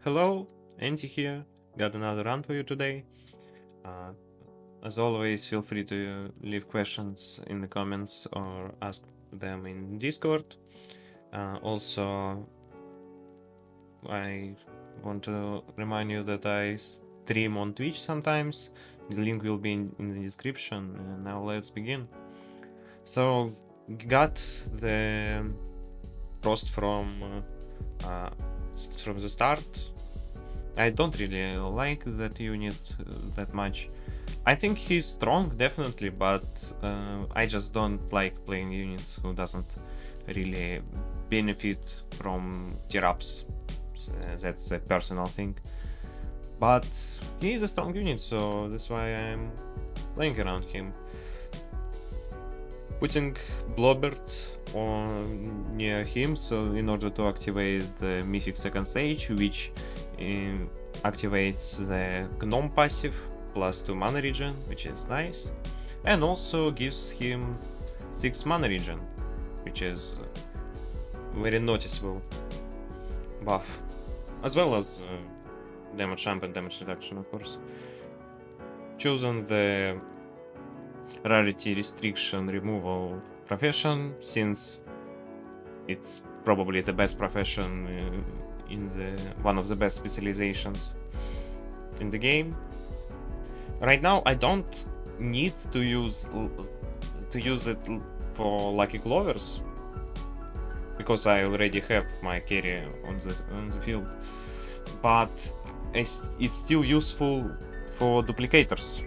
Hello, Andy here. Got another run for you today. Uh, as always, feel free to leave questions in the comments or ask them in Discord. Also, I want to remind you that I stream on Twitch sometimes. The link will be in the description. Now let's begin. So, got the Frost from the start. I don't really like that unit that much. I think he's strong, definitely, but I just don't like playing units who doesn't really benefit from tier ups. So, that's a personal thing. But he is a strong unit, so that's why I'm playing around him. Putting Blobert on near him, so in order to activate the Mythic second stage, which activates the Gnome passive plus 2 mana regen, which is nice, and also gives him 6 mana regen, which is very noticeable buff, as well as damage jump and damage reduction, of course. Chosen the rarity restriction removal profession, since it's probably the best profession in the one of the best specializations in the game. Right now I don't need to use it for Lucky Clovers, because I already have my carry on the field, but it's still useful for duplicators.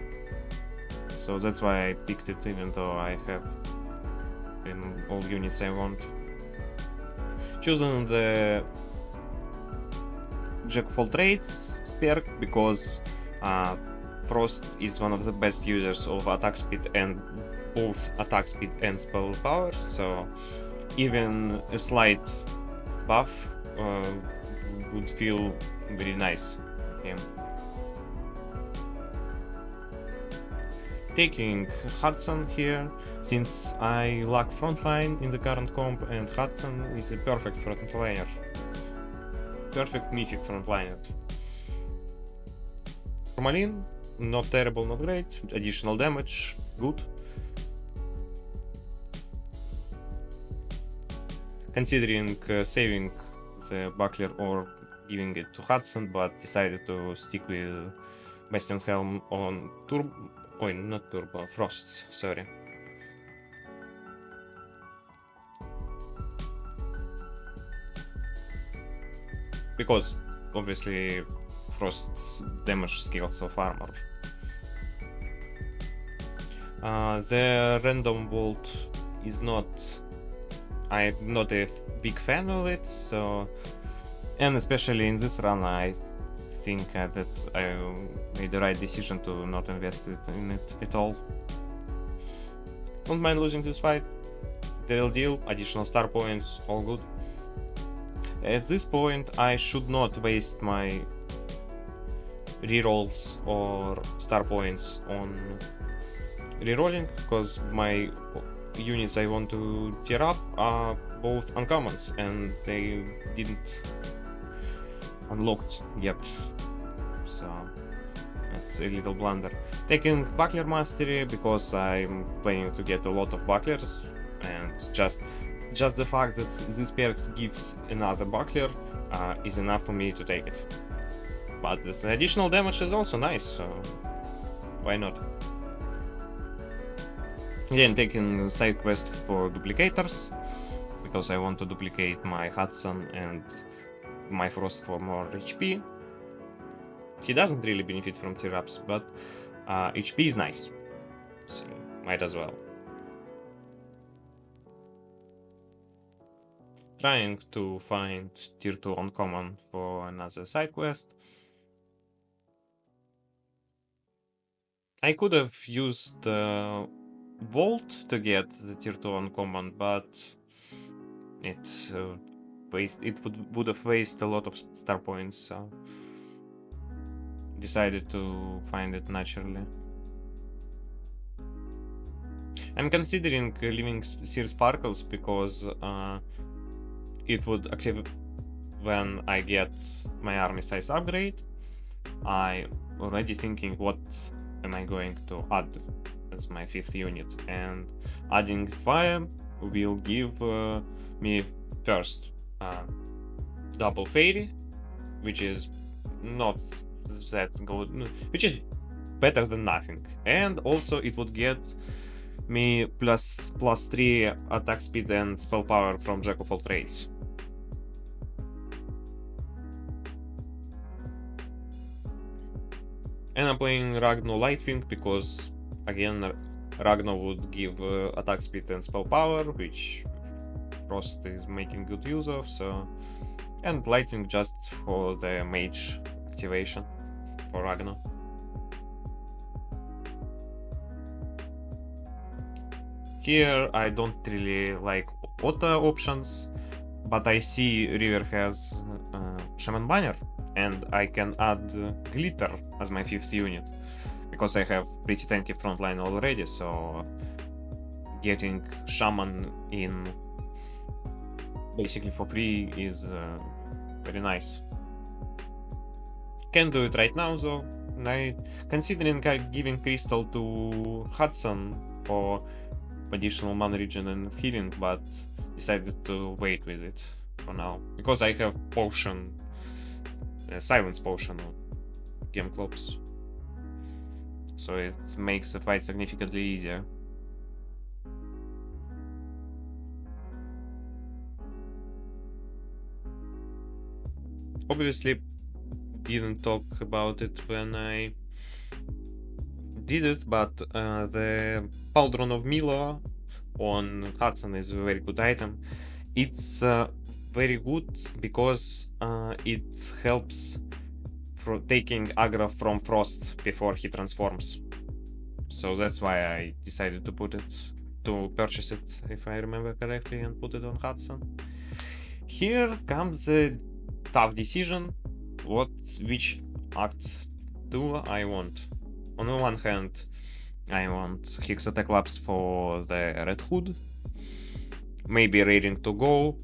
So that's why I picked it, even though I have in all units I want. Choosing the Jack of all trades perk because Frost is one of the best users of attack speed and both attack speed and spell power, so even a slight buff would feel very nice for him. Taking Hudson here, since I lack frontline in the current comp, and Hudson is a perfect frontliner. Perfect mythic frontliner. Formalin, not terrible, not great. Additional damage, good. Considering saving the Buckler or giving it to Hudson, but decided to stick with Bastion's Helm on Turbo. Oh, not Turbo, Frost, sorry. Because obviously Frost's damage scales of armor. The random vault is not... I'm not a big fan of it, so... And especially in this run I think that I made the right decision to not invest in it at all. Don't mind losing this fight. They'll deal additional star points, all good. At this point I should not waste my rerolls or star points on rerolling, because my units I want to tier up are both uncommons and they didn't unlocked yet, so that's a little blunder. Taking Buckler Mastery because I'm planning to get a lot of Bucklers, and just the fact that this perk gives another Buckler is enough for me to take it. But the additional damage is also nice, so why not? Again, taking side quest for duplicators, because I want to duplicate my Hudson and my Frost for more HP. He doesn't really benefit from tier ups, but HP is nice, so might as well. Trying to find tier 2 uncommon for another side quest. I could have used Vault to get the tier 2 uncommon, but it would have wasted a lot of star points, so decided to find it naturally. I'm considering leaving Seer Sparkles because it would when I get my army size upgrade, I already thinking what am I going to add as my 5th unit, and adding fire will give me first double fairy, which is not that good, which is better than nothing, and also it would get me plus 3 attack speed and spell power from Jack of all trades. And I'm playing Ragnar Lightwing because, again, Ragnar would give attack speed and spell power, which Frost is making good use of, so... And Lightwing just for the mage activation for Ragnar. Here I don't really like auto options, but I see River has Shaman Banner, and I can add Glitter as my 5th unit, because I have pretty tanky frontline already, so getting Shaman in basically for free is very nice. Can't do it right now though. Considering giving Crystal to Hudson for additional mana regen and healing, but decided to wait with it for now because I have potion, silence potion on Game Clops, so it makes the fight significantly easier. Obviously didn't talk about it when I did it, but the Pauldron of Milo on Hudson is a very good item. It's very good because it helps for taking aggro from Frost before he transforms. So that's why I decided to purchase it, if I remember correctly, and put it on Hudson. Here comes the tough decision, which act do I want. On the one hand, I want Hex Attack Labs for the Red Hood, maybe Raiding to Go,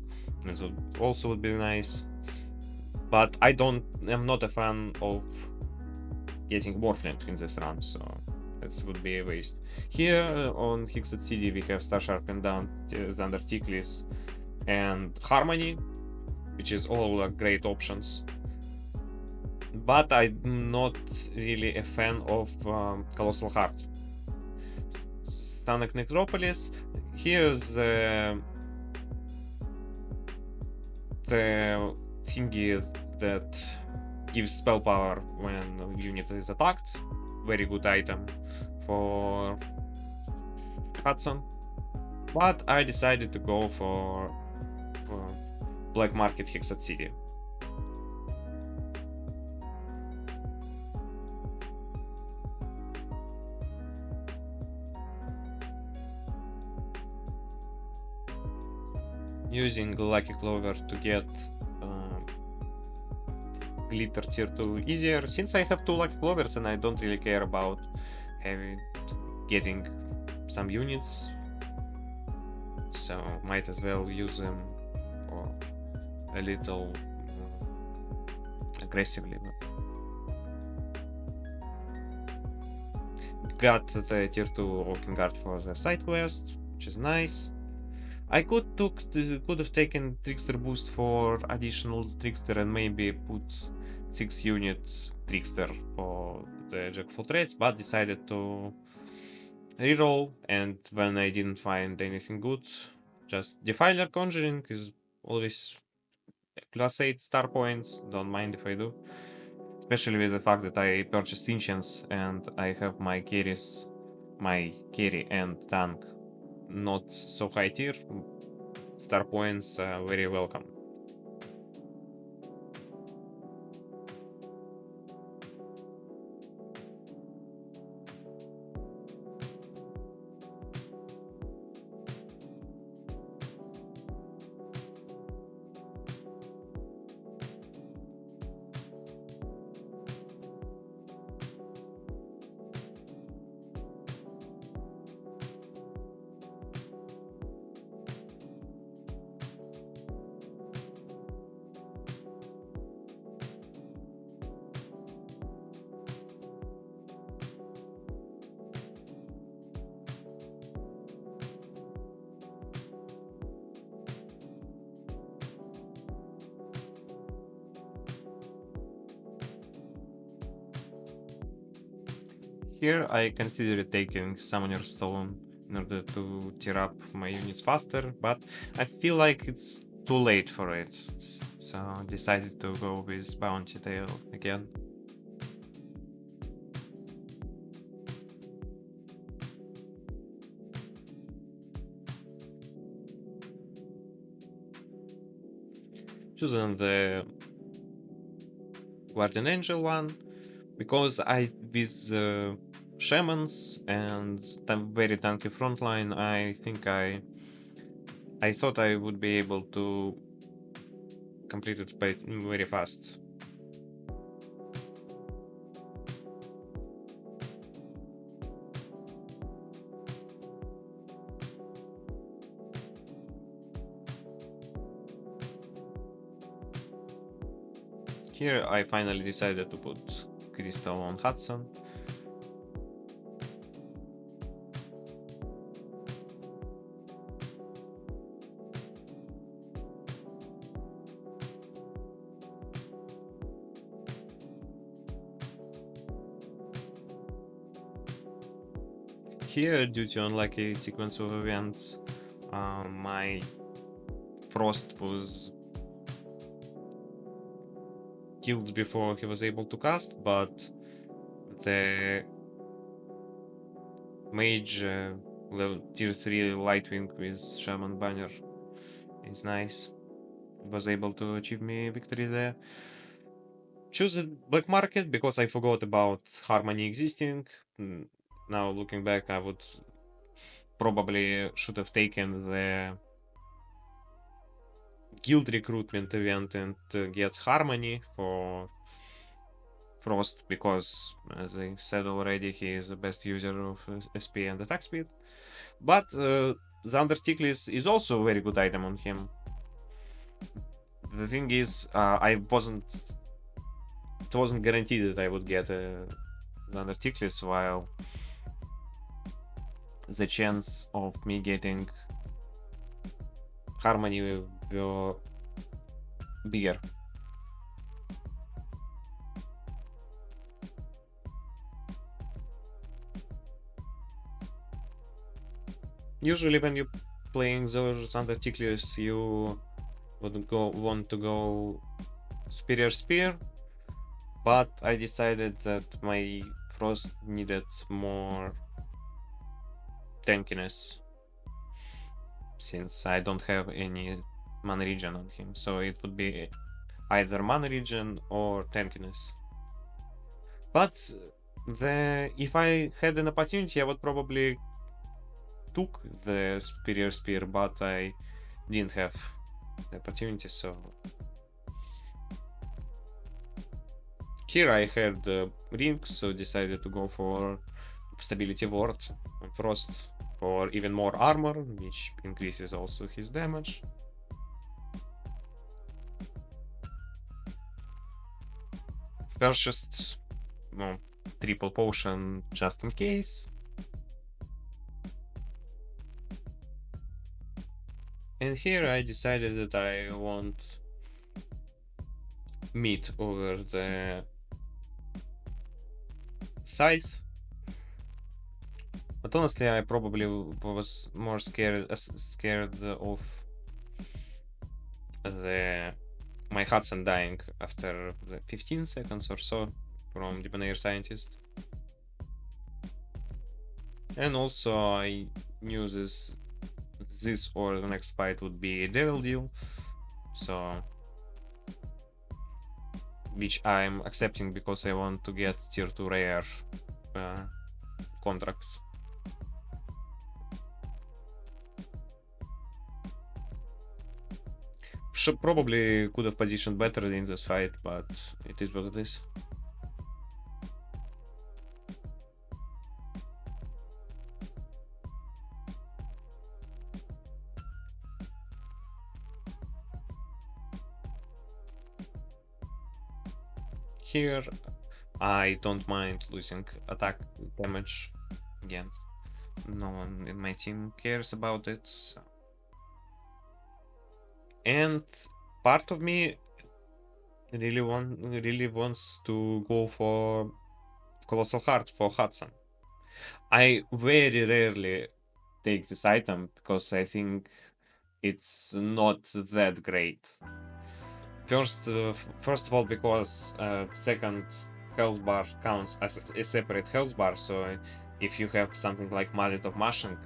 this would also would be nice, but I'm not a fan of getting Warframe in this run, so that would be a waste. Here on Hexed CD we have Star Sharpened Down, Xander Ticklis, and Harmony, which is all great options. But I'm not really a fan of Colossal Heart. Sonic Necropolis, here's the thingy that gives spell power when unit is attacked. Very good item for Hudson. But I decided to go for Black Market Hexed City. Using Lucky Clover to get Glitter tier 2 easier, since I have 2 Lucky Clovers and I don't really care about getting some units, so might as well use them for a little aggressively. Got the tier 2 Walking Guard for the side quest, which is nice. I could have taken Trickster boost for additional Trickster and maybe put 6 unit Trickster for the Jack of all trades, but decided to reroll, and when I didn't find anything good, just Defiler Conjuring is always plus 8 star points, don't mind if I do. Especially with the fact that I purchased Ancients and I have my carries, my carry and tank not so high tier, star points very welcome. Here I considered taking Summoner's Stone in order to tear up my units faster, but I feel like it's too late for it, so decided to go with Bounty Tail again. Choosing the Guardian Angel one, because with Shamans and very tanky frontline, I think I thought I would be able to complete it very fast. Here I finally decided to put Crystal on Hudson. Here, due to unlucky sequence of events, my Frost was killed before he was able to cast, but the Mage level tier 3 Lightwing with Shaman Banner is nice. Was able to achieve me victory there. Choose a Black Market because I forgot about Harmony existing. Now looking back, I would probably should have taken the guild recruitment event and get Harmony for Frost, because as I said already, he is the best user of SP and attack speed. But the Under Ticklish is also a very good item on him. The thing is, it wasn't guaranteed that I would get the Under Ticklish, while the chance of me getting Harmony were bigger. Usually when you're playing those Under Ticklish, you would want to go Superior Spear, but I decided that my Frost needed more tankiness, since I don't have any mana regen on him, so it would be either mana regen or tankiness. But if I had an opportunity, I would probably took the Superior Spear, but I didn't have the opportunity, so here I had the rings, so decided to go for Stability Ward on Frost for even more armor, which increases also his damage. Purchased triple potion just in case. And here I decided that I want meat over the size. But honestly, I probably was more scared of my Hudson dying after the 15 seconds or so from Debonair Scientist. And also I knew this or the next fight would be a Devil Deal, so which I'm accepting because I want to get tier 2 rare contracts. Probably could have positioned better in this fight, but it is what it is. Here I don't mind losing attack damage again. No one in my team cares about it, so. And part of me really wants to go for Colossal Heart for Hudson, I very rarely take this item because I think it's not that great. First of all, because second health bar counts as a separate health bar, so if you have something like Mallet of Mashing,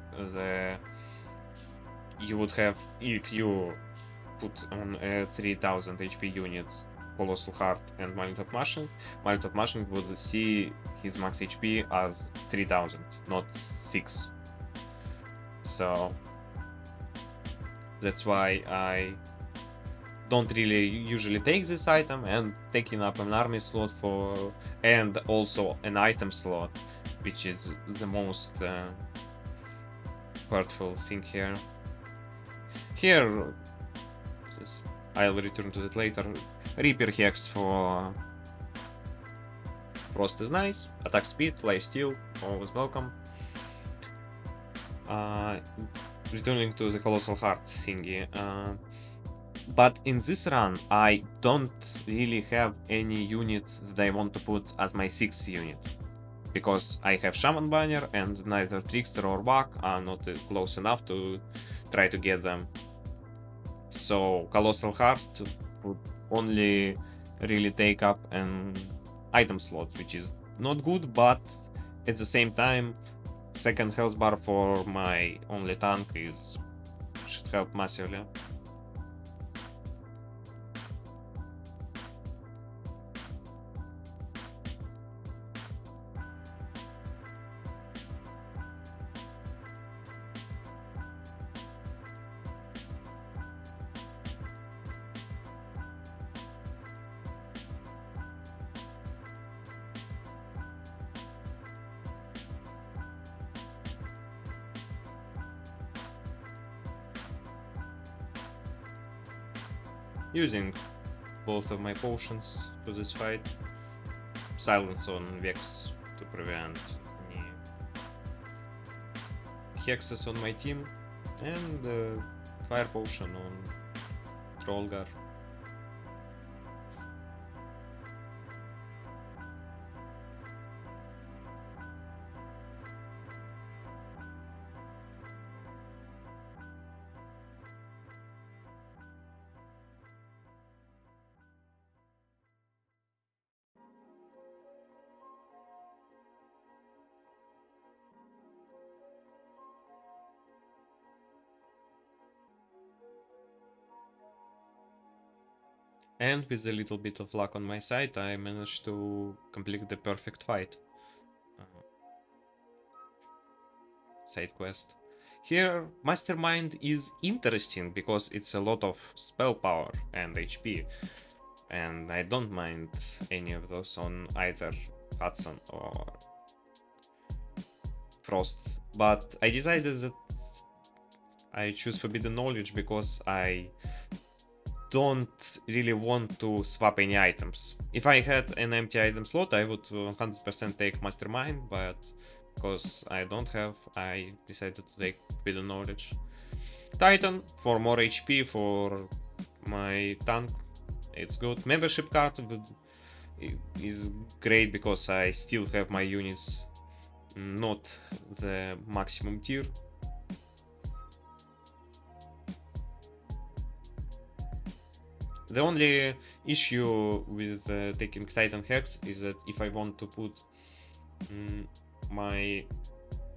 you would have, if you put on a 3000 HP unit Colossal Heart and Mallet of Mashing would see his max HP as 3000, not 6. So that's why I don't really usually take this item, and taking up an army slot for and also an item slot, which is the most hurtful thing here. Here, I'll return to that later. Reaper Hex for Frost is nice. Attack speed, life steal, always welcome. Returning to the Colossal Heart thingy. But in this run, I don't really have any units that I want to put as my 6th unit. Because I have Shaman Banner and neither Trickster or Wak are not close enough to try to get them. So Colossal Heart would only really take up an item slot, which is not good, but at the same time, second health bar for my only tank should help massively. Using both of my potions to this fight. Silence on Vex to prevent any hexes on my team, and fire potion on Trollgar. And with a little bit of luck on my side, I managed to complete the perfect fight. Side quest. Here, Mastermind is interesting because it's a lot of spell power and HP, and I don't mind any of those on either Hudson or Frost. But I decided that I choose Forbidden Knowledge because I don't really want to swap any items. If I had an empty item slot, I would 100% take Mastermind, but because I don't have, I decided to take Forbidden Knowledge. Titan for more HP for my tank, it's good. Membership card is great because I still have my units not the maximum tier. The only issue with taking Titan Hex is that if I want to put my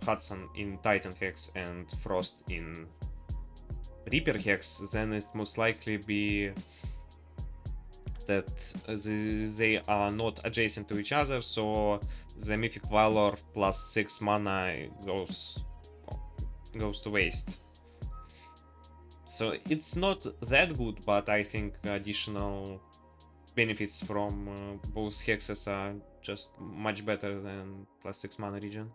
Hudson in Titan Hex and Frost in Reaper Hex, then it most likely be that they are not adjacent to each other, so the Mythic Valor plus 6 mana goes to waste. So it's not that good, but I think additional benefits from both hexes are just much better than plus 6 mana regen.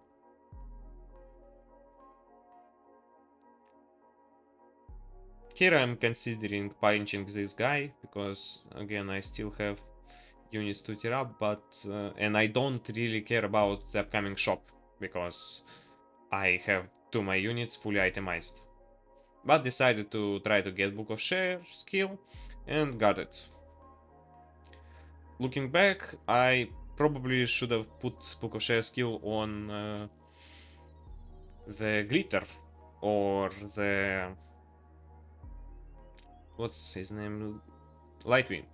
Here I'm considering punching this guy, because again I still have units to tier up, but and I don't really care about the upcoming shop, because I have 2 my units fully itemized. But decided to try to get Book of Share skill, and got it. Looking back, I probably should have put Book of Share skill on the glitter or the what's his name, Lightwing.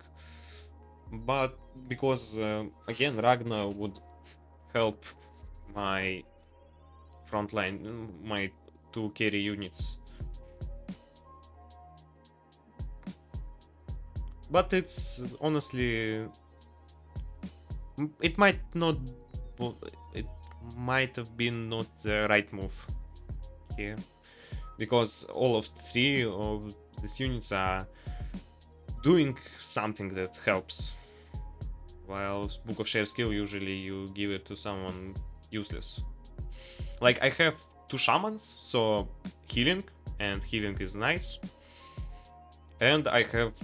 But because again Ragnar would help my frontline, my 2 carry units. But it's honestly, it might not, it might have been not the right move here, because all of 3 of these units are doing something that helps, while Book of Share skill usually you give it to someone useless. Like I have 2 shamans, so healing, and healing is nice. And I have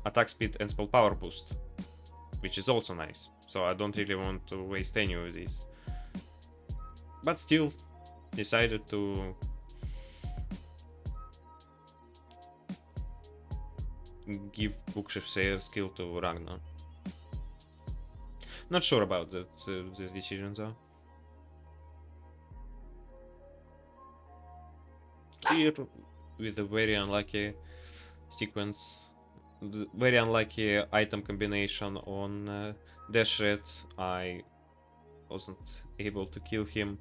attack speed and spell power boost, which is also nice. So I don't really want to waste any of these. But still, decided to give Book of Share skill to Ragnar. Not sure about that, this decision though. Here, with a very unlucky sequence, very unlucky item combination on Dashred, I wasn't able to kill him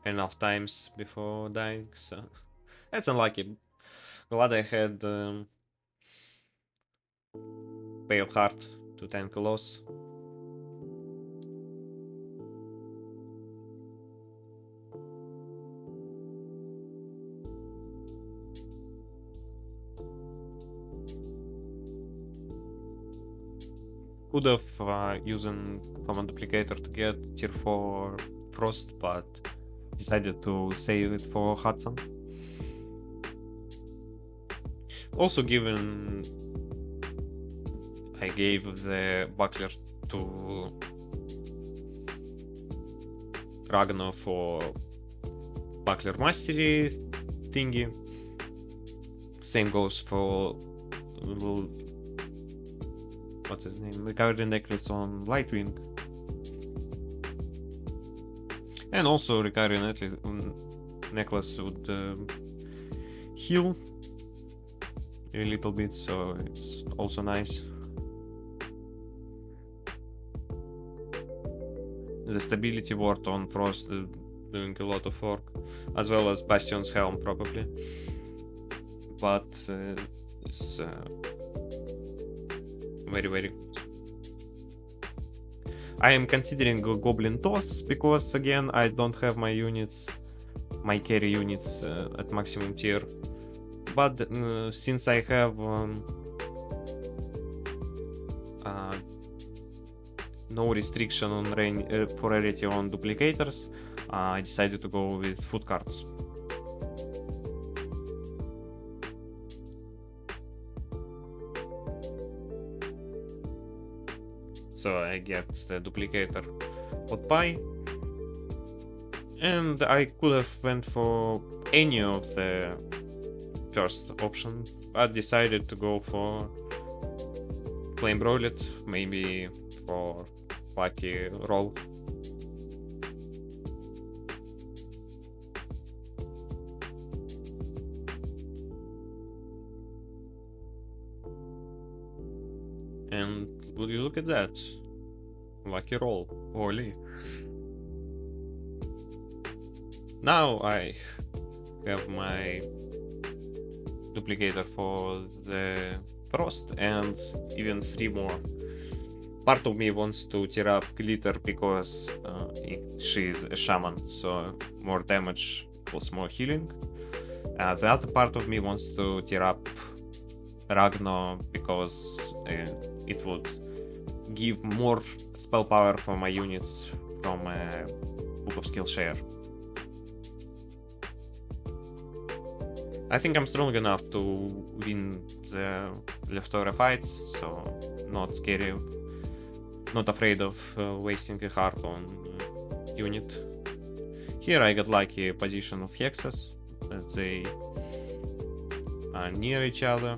enough times before dying, so that's unlucky. Glad I had Pale Heart to tank a loss. Could have used Command Duplicator to get tier 4 Frost, but decided to save it for Hudson. Also, given I gave the Buckler to Ragnar for Buckler Mastery thingy, same goes for what's his name, Recovery Necklace on Lightwing, and also Recovery Necklace would heal a little bit, so it's also nice. The Stability Ward on Frost doing a lot of work, as well as Bastion's Helm probably, but it's very good. I am considering a Goblin Toss because again I don't have my units, my carry units at maximum tier, but since I have no restriction on for rarity on duplicators, I decided to go with food cards. So I get the duplicator pot pie, and I could have went for any of the first option, but decided to go for Flame Broilet, maybe for lucky roll. And would you look at that? Lucky roll, holy. Now I have my duplicator for the Frost and even 3 more. Part of me wants to tear up Glitter because she is a shaman, so more damage plus more healing. The other part of me wants to tear up Ragnar because it would give more spell power for my units from Book of Skill Share. I think I'm strong enough to win the leftover fights, so not scary, not afraid of wasting a heart on unit. Here I got lucky position of hexes, that they are near each other.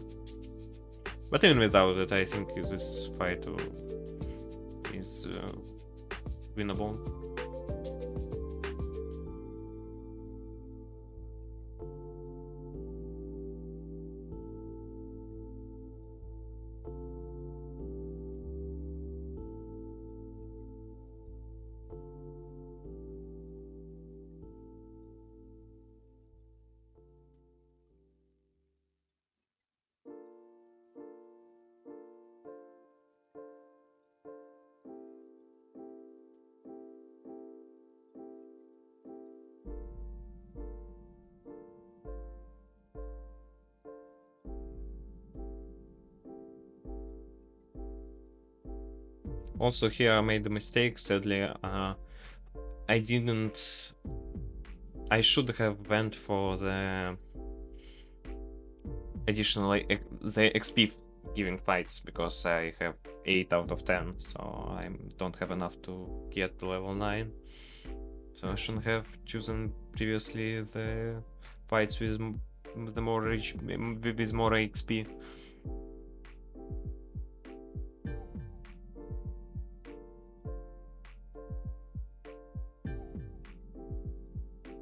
But even without it, I think this fight is winnable. Also here I made a mistake, sadly. I didn't... I should have went for the additional the XP giving fights, because I have 8 out of 10, so I don't have enough to get to level 9. So I shouldn't have chosen previously the fights with the more rich, with more XP.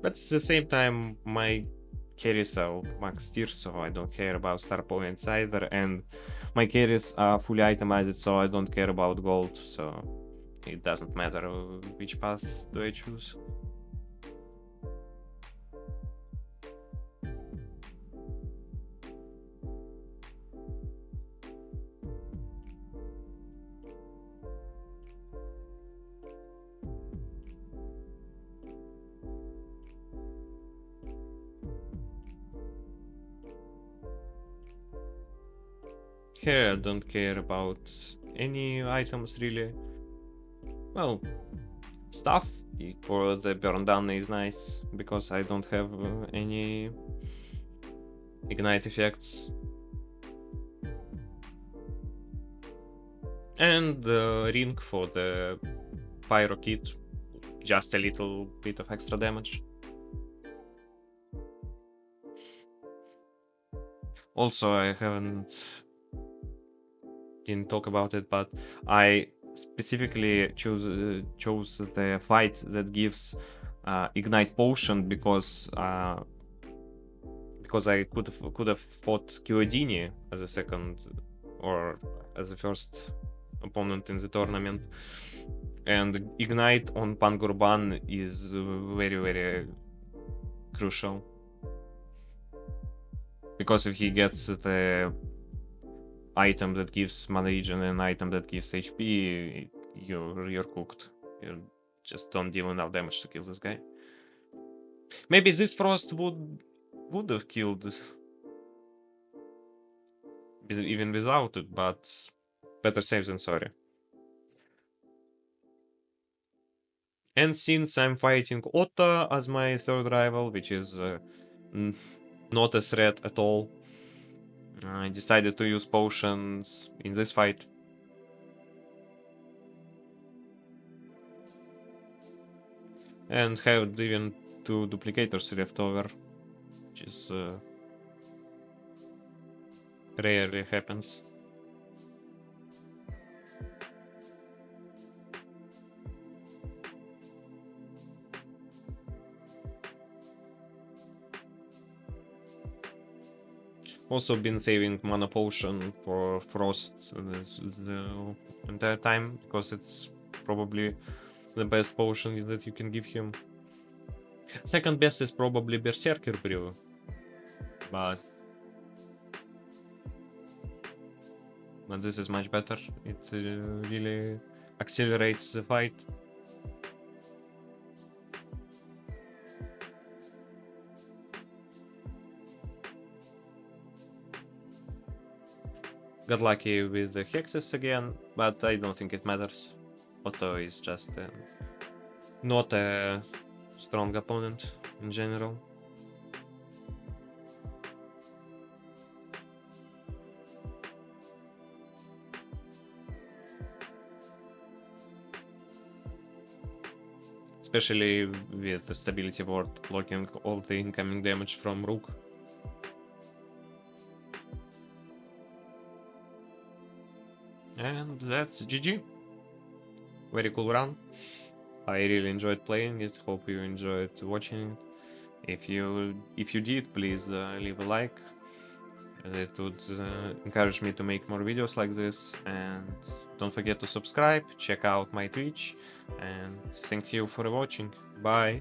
But at the same time, my carries are max tier, so I don't care about star points either, and my carries are fully itemized, so I don't care about gold, so it doesn't matter which path do I choose. Here I don't care about any items really. Well, stuff for the burn down is nice, because I don't have any ignite effects. And the ring for the pyro kit, just a little bit of extra damage. Also, I didn't talk about it, but I specifically chose the fight that gives ignite potion, because I could have fought Chiodini as a second or as a first opponent in the tournament, and ignite on Pangurban is very crucial, because if he gets the item that gives mana regen and item that gives HP, you're cooked. You just don't deal enough damage to kill this guy. Maybe this frost would have killed even without it, but better safe than sorry. And since I'm fighting Otto as my third rival, which is not a threat at all, I decided to use potions in this fight. And have even 2 duplicators left over, which is rarely happens. Also been saving mana potion for Frost the entire time, because it's probably the best potion that you can give him. Second best is probably Berserker Brew, but this is much better. It really accelerates the fight. Got lucky with the hexes again, but I don't think it matters. Otto is just not a strong opponent in general. Especially with the stability ward blocking all the incoming damage from Rook. And that's GG. Very cool run. I really enjoyed playing it. Hope you enjoyed watching it. If you did, please leave a like. It would encourage me to make more videos like this. And don't forget to subscribe. Check out my Twitch. And thank you for watching. Bye.